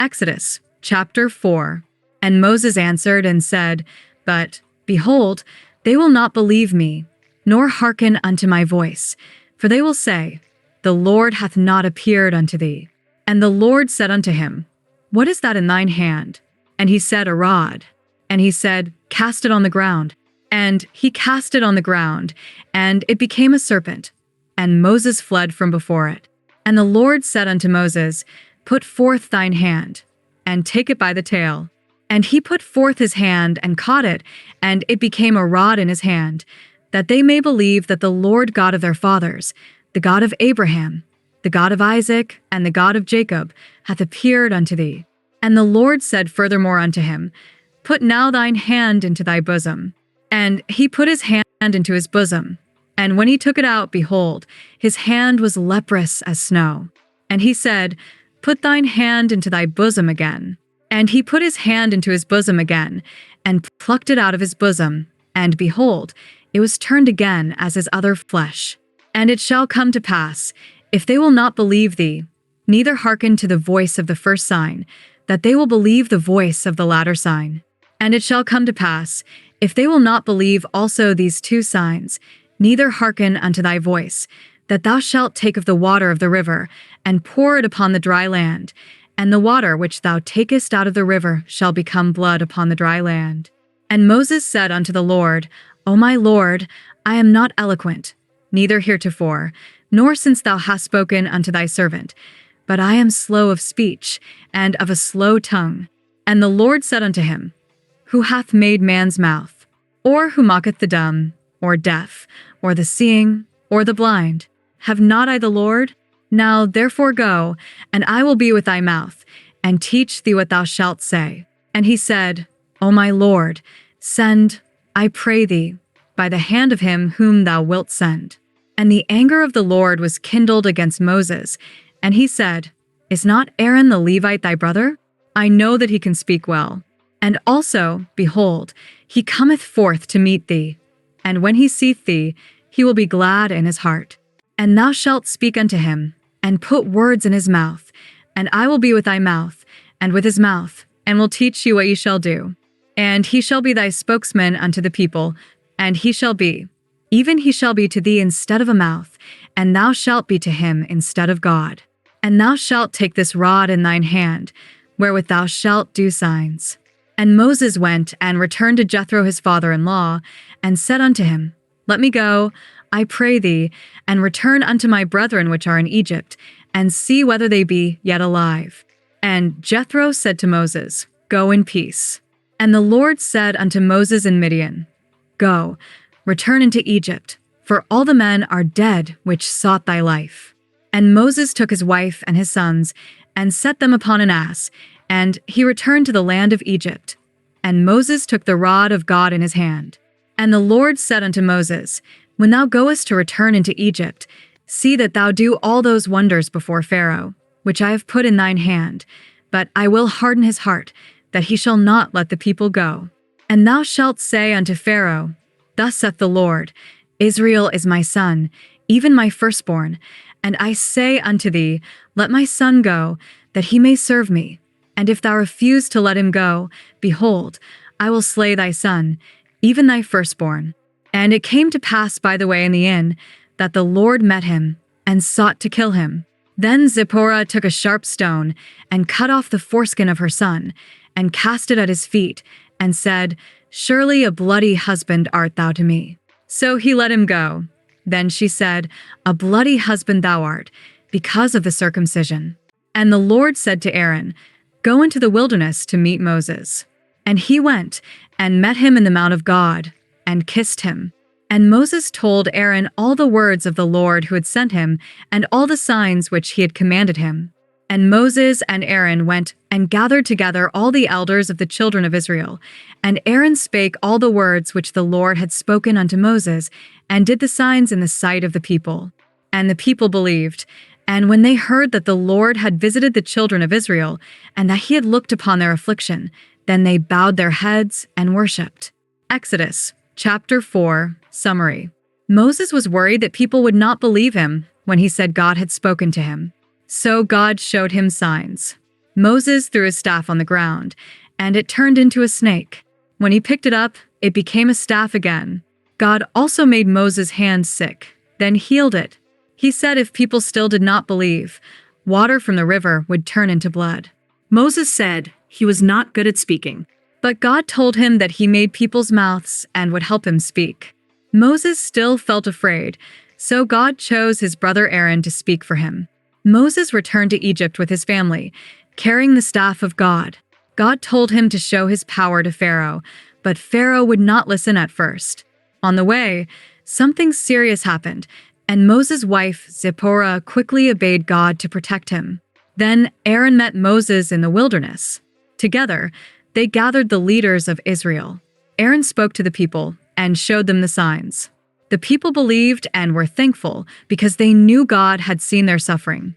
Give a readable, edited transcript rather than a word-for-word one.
Exodus chapter 4. And Moses answered and said, But, behold, they will not believe me, nor hearken unto my voice. For they will say, The Lord hath not appeared unto thee. And the Lord said unto him, What is that in thine hand? And he said, A rod. And he said, Cast it on the ground. And he cast it on the ground, and it became a serpent. And Moses fled from before it. And the Lord said unto Moses, Put forth thine hand, and take it by the tail. And he put forth his hand, and caught it, and it became a rod in his hand, that they may believe that the Lord God of their fathers, the God of Abraham, the God of Isaac, and the God of Jacob, hath appeared unto thee. And the Lord said furthermore unto him, Put now thine hand into thy bosom. And he put his hand into his bosom. And when he took it out, behold, his hand was leprous as snow. And he said, Put thine hand into thy bosom again. And he put his hand into his bosom again, and plucked it out of his bosom. And behold, it was turned again as his other flesh. And it shall come to pass, if they will not believe thee, neither hearken to the voice of the first sign, that they will believe the voice of the latter sign. And it shall come to pass, if they will not believe also these two signs, neither hearken unto thy voice, that thou shalt take of the water of the river, and pour it upon the dry land, and the water which thou takest out of the river shall become blood upon the dry land. And Moses said unto the Lord, O my Lord, I am not eloquent, neither heretofore, nor since thou hast spoken unto thy servant, but I am slow of speech, and of a slow tongue. And the Lord said unto him, Who hath made man's mouth? Or who mocketh the dumb, or deaf, or the seeing, or the blind? Have not I the Lord? Now therefore go, and I will be with thy mouth, and teach thee what thou shalt say. And he said, O my Lord, send, I pray thee, by the hand of him whom thou wilt send. And the anger of the Lord was kindled against Moses, and he said, Is not Aaron the Levite thy brother? I know that he can speak well. And also, behold, he cometh forth to meet thee. And when he seeth thee, he will be glad in his heart. And thou shalt speak unto him, and put words in his mouth. And I will be with thy mouth, and with his mouth, and will teach you what ye shall do. And he shall be thy spokesman unto the people, and he shall be, even he shall be to thee instead of a mouth, and thou shalt be to him instead of God. And thou shalt take this rod in thine hand, wherewith thou shalt do signs. And Moses went and returned to Jethro his father-in-law, and said unto him, Let me go, I pray thee, and return unto my brethren which are in Egypt, and see whether they be yet alive. And Jethro said to Moses, Go in peace. And the Lord said unto Moses in Midian, Go, return into Egypt, for all the men are dead which sought thy life. And Moses took his wife and his sons, and set them upon an ass, and he returned to the land of Egypt. And Moses took the rod of God in his hand. And the Lord said unto Moses, When thou goest to return into Egypt, see that thou do all those wonders before Pharaoh, which I have put in thine hand, but I will harden his heart, that he shall not let the people go. And thou shalt say unto Pharaoh, Thus saith the Lord, Israel is my son, even my firstborn, and I say unto thee, Let my son go, that he may serve me. And if thou refuse to let him go, behold, I will slay thy son, even thy firstborn. And it came to pass by the way in the inn, that the Lord met him, and sought to kill him. Then Zipporah took a sharp stone, and cut off the foreskin of her son, and cast it at his feet, and said, Surely a bloody husband art thou to me. So he let him go. Then she said, A bloody husband thou art, because of the circumcision. And the Lord said to Aaron, Go into the wilderness to meet Moses. And he went, and met him in the mount of God, and kissed him. And Moses told Aaron all the words of the Lord who had sent him, and all the signs which he had commanded him. And Moses and Aaron went and gathered together all the elders of the children of Israel. And Aaron spake all the words which the Lord had spoken unto Moses, and did the signs in the sight of the people. And the people believed. And when they heard that the Lord had visited the children of Israel, and that he had looked upon their affliction, then they bowed their heads and worshipped. Exodus chapter 4, summary. Moses was worried that people would not believe him when he said God had spoken to him. So God showed him signs. Moses threw his staff on the ground, and it turned into a snake. When he picked it up, it became a staff again. God also made Moses' hand sick, then healed it. He said if people still did not believe, water from the river would turn into blood. Moses said he was not good at speaking, but God told him that he made people's mouths and would help him speak. Moses still felt afraid, so God chose his brother Aaron to speak for him. Moses returned to Egypt with his family, carrying the staff of God. God told him to show his power to Pharaoh, but Pharaoh would not listen at first. On the way, something serious happened, and Moses' wife, Zipporah, quickly obeyed God to protect him. Then Aaron met Moses in the wilderness. Together, they gathered the leaders of Israel. Aaron spoke to the people and showed them the signs. The people believed and were thankful because they knew God had seen their suffering.